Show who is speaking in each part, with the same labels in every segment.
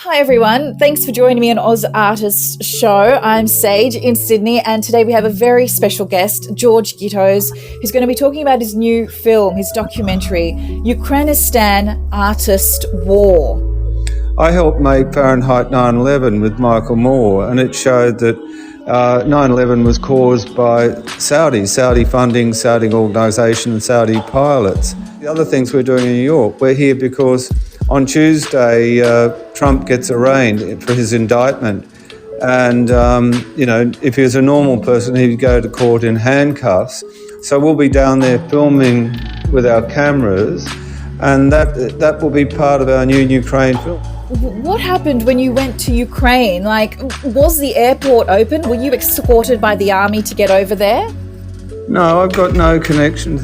Speaker 1: Hi everyone, thanks for joining me on Oz Artist Show. I'm Sage in Sydney, and today we have a very special guest, George Gittoes, who's going to be talking about his new film, his documentary, Ukrainistan Artist War.
Speaker 2: I helped make Fahrenheit 9/11 with Michael Moore, and it showed that 9/11 was caused by Saudi funding, Saudi organisation and Saudi pilots. The other things we're doing in New York, we're here because on Tuesday, Trump gets arraigned for his indictment. And, if he was a normal person, he'd go to court in handcuffs. So we'll be down there filming with our cameras, and that will be part of our new Ukraine film.
Speaker 1: What happened when you went to Ukraine? Was the airport open? Were you escorted by the army to get over there?
Speaker 2: No, I've got no connection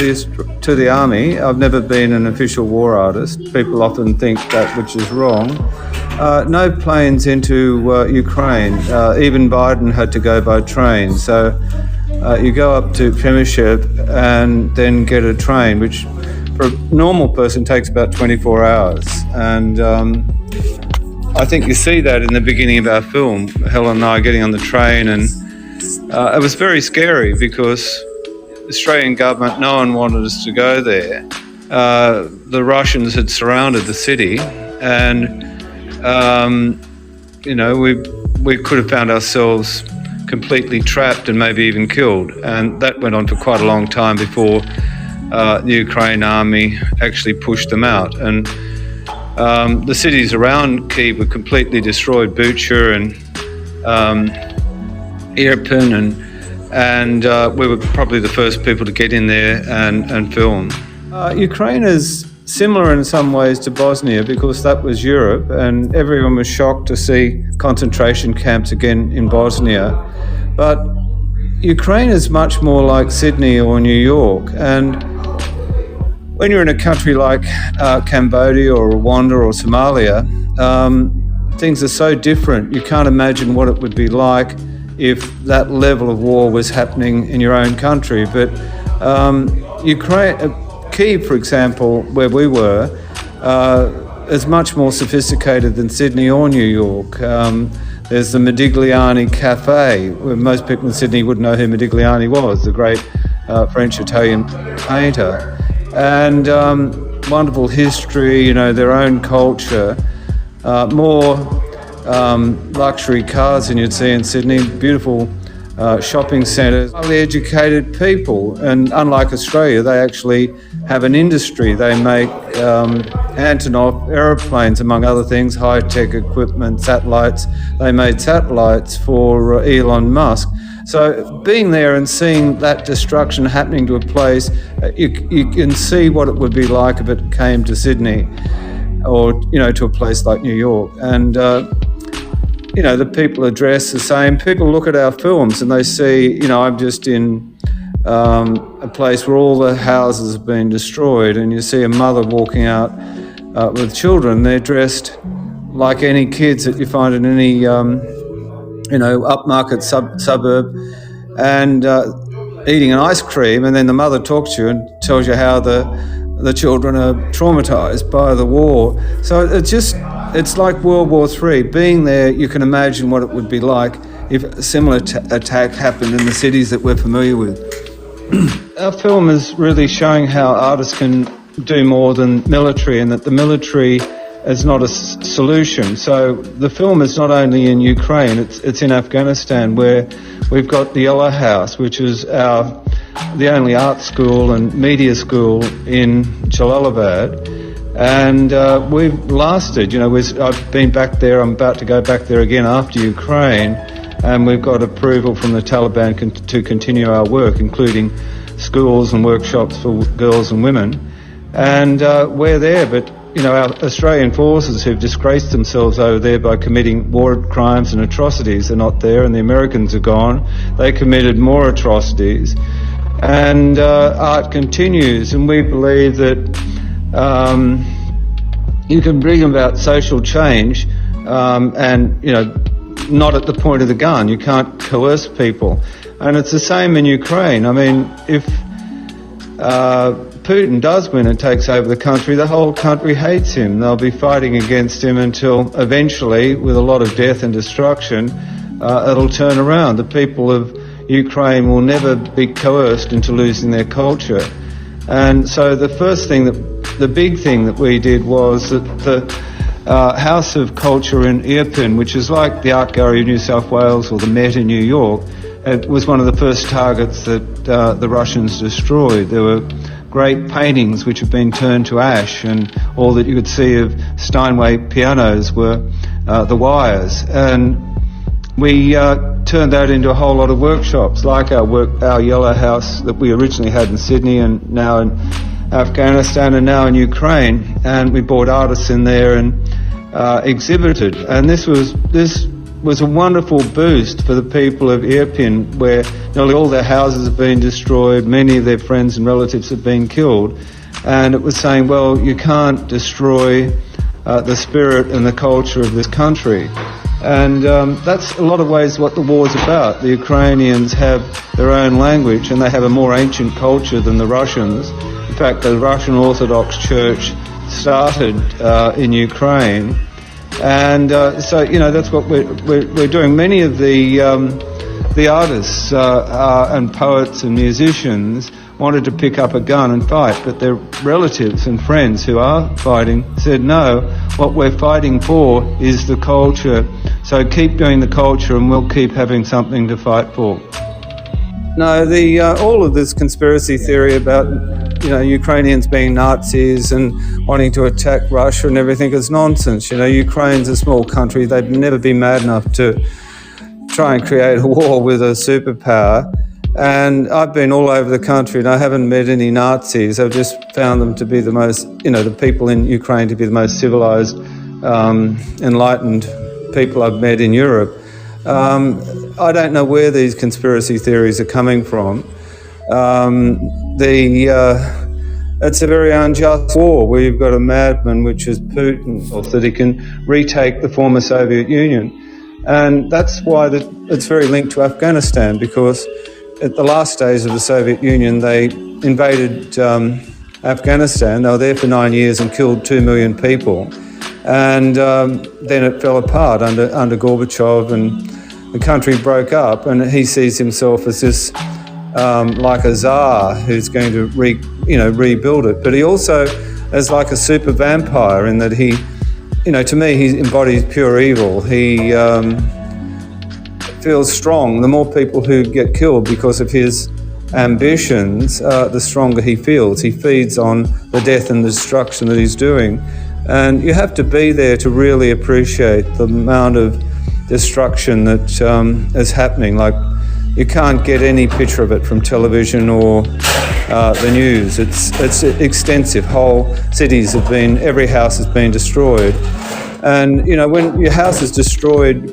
Speaker 2: to the army. I've never been an official war artist. People often think that, which is wrong. No planes into Ukraine. Even Biden had to go by train. So you go up to Premiership and then get a train, which for a normal person takes about 24 hours. And I think you see that in the beginning of our film, Helen and I getting on the train, and it was very scary because the Australian government, no one wanted us to go there. The Russians had surrounded the city, and we could have found ourselves completely trapped and maybe even killed. And that went on for quite a long time before the Ukraine army actually pushed them out. And the cities around Kyiv were completely destroyed, Bucha and Irpin, and we were probably the first people to get in there and film. Ukraine is similar in some ways to Bosnia because that was Europe, and everyone was shocked to see concentration camps again in Bosnia. But Ukraine is much more like Sydney or New York, and when you're in a country like Cambodia or Rwanda or Somalia, things are so different. You can't imagine what it would be like if that level of war was happening in your own country. But Kyiv, for example, where we were, is much more sophisticated than Sydney or New York. There's the Modigliani Cafe, where most people in Sydney wouldn't know who Modigliani was, the great French-Italian painter. And wonderful history, their own culture, more luxury cars than you'd see in Sydney, beautiful shopping centres, highly educated people. And unlike Australia, they actually have an industry. They make Antonov aeroplanes, among other things, high-tech equipment, satellites. They made satellites for Elon Musk. So being there and seeing that destruction happening to a place, you can see what it would be like if it came to Sydney or, to a place like New York. And, the people are dressed the same. People look at our films and they see, I'm just in a place where all the houses have been destroyed, and you see a mother walking out with children. They're dressed like any kids that you find in any upmarket suburb, and eating an ice cream, and then the mother talks to you and tells you how the children are traumatized by the war. So it's like World War III. Being there, you can imagine what it would be like if a similar attack happened in the cities that we're familiar with. Our film is really showing how artists can do more than military, and that the military is not a solution. So the film is not only in Ukraine, it's in Afghanistan, where we've got the Yellow House, which is the only art school and media school in Jalalabad. And we've lasted, I've been back there, I'm about to go back there again after Ukraine, and we've got approval from the Taliban to continue our work, including schools and workshops for girls and women. And we're there, but our Australian forces who've disgraced themselves over there by committing war crimes and atrocities are not there, and the Americans are gone. They committed more atrocities. And art continues, and we believe that you can bring about social change and, not at the point of the gun. You can't coerce people. And it's the same in Ukraine. I mean, if Putin does win and takes over the country, the whole country hates him. They'll be fighting against him until eventually, with a lot of death and destruction, it'll turn around. The people of Ukraine will never be coerced into losing their culture. And so the big thing that we did was that the House of Culture in Irpin, which is like the Art Gallery of New South Wales or the Met in New York, it was one of the first targets that the Russians destroyed. There were great paintings which have been turned to ash, and all that you could see of Steinway pianos were the wires. And we turned that into a whole lot of workshops, like our Yellow House that we originally had in Sydney and now in Afghanistan and now in Ukraine. And we brought artists in there and exhibited. And this was a wonderful boost for the people of Irpin, where nearly all their houses have been destroyed, many of their friends and relatives have been killed. And it was saying, well, you can't destroy the spirit and the culture of this country. And that's a lot of ways what the war's about. The Ukrainians have their own language and they have a more ancient culture than the Russians. In fact, the Russian Orthodox Church started in Ukraine. And so, that's what we're doing. Many of the artists and poets and musicians wanted to pick up a gun and fight, but their relatives and friends who are fighting said, no, what we're fighting for is the culture. So keep doing the culture and we'll keep having something to fight for. No, all of this conspiracy theory about Ukrainians being Nazis and wanting to attack Russia and everything is nonsense. Ukraine's a small country. They'd never be mad enough to try and create a war with a superpower. And I've been all over the country and I haven't met any Nazis. I've just found them to be the most, the people in Ukraine to be the most civilized, enlightened people I've met in Europe. I don't know where these conspiracy theories are coming from. It's a very unjust war where you've got a madman, which is Putin, so that he can retake the former Soviet Union. And that's why it's very linked to Afghanistan, because at the last days of the Soviet Union, they invaded Afghanistan. They were there for 9 years and killed 2 million people. And then it fell apart under Gorbachev, and the country broke up, and he sees himself as this like a czar who's going to rebuild it. But he also is like a super vampire in that he, to me, he embodies pure evil. He feels strong. The more people who get killed because of his ambitions, the stronger he feels. He feeds on the death and the destruction that he's doing. And you have to be there to really appreciate the amount of destruction that is happening. Like, you can't get any picture of it from television or the news. It's extensive. Whole cities every house has been destroyed. And, when your house is destroyed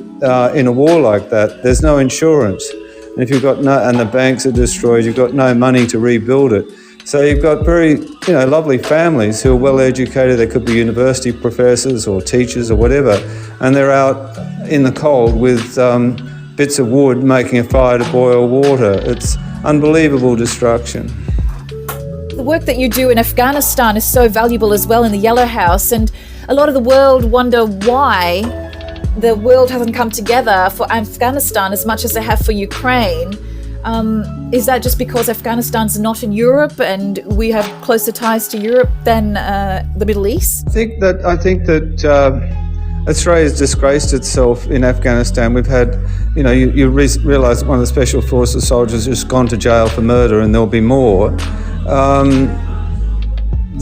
Speaker 2: in a war like that, there's no insurance. And if you've got and the banks are destroyed, you've got no money to rebuild it. So you've got very, lovely families who are well educated. They could be university professors or teachers or whatever, and they're out in the cold with bits of wood making a fire to boil water. It's unbelievable destruction.
Speaker 1: The work that you do in Afghanistan is so valuable as well in the Yellow House, and a lot of the world wonder why the world hasn't come together for Afghanistan as much as they have for Ukraine. Is that just because Afghanistan's not in Europe and we have closer ties to Europe than the Middle East?
Speaker 2: I think that Australia's disgraced itself in Afghanistan. We've had, you realise that one of the Special Forces soldiers has gone to jail for murder, and there'll be more.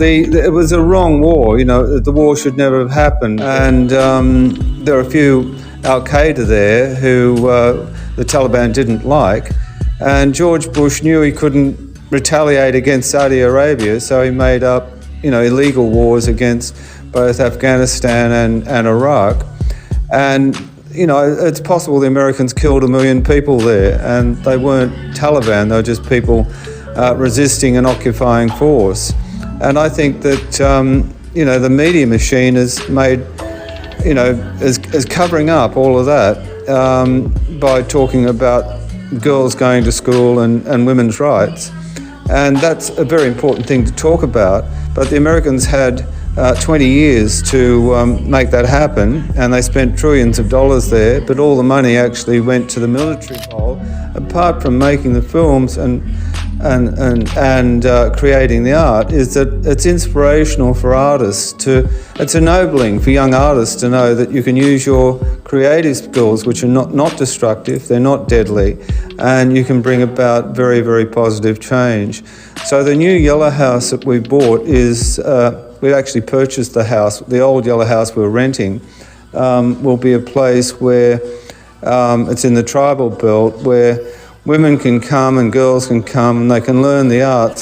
Speaker 2: It was a wrong war. The war should never have happened. And there are a few Al-Qaeda there who the Taliban didn't like. And George Bush knew he couldn't retaliate against Saudi Arabia, so he made up, illegal wars against both Afghanistan and Iraq. And, it's possible the Americans killed 1 million people there, and they weren't Taliban, they were just people resisting an occupying force. And I think that, the media machine is made, is covering up all of that by talking about girls going to school and women's rights. And that's a very important thing to talk about. But the Americans had 20 years to make that happen, and they spent trillions of dollars there, but all the money actually went to the military bowl. Apart from making the films and creating the art, is that it's inspirational for artists it's ennobling for young artists to know that you can use your creative skills, which are not destructive, they're not deadly, and you can bring about very, very positive change. So the new yellow house that we bought is, we actually purchased the house, the old yellow house we were renting, will be a place where it's in the tribal belt where women can come and girls can come and they can learn the arts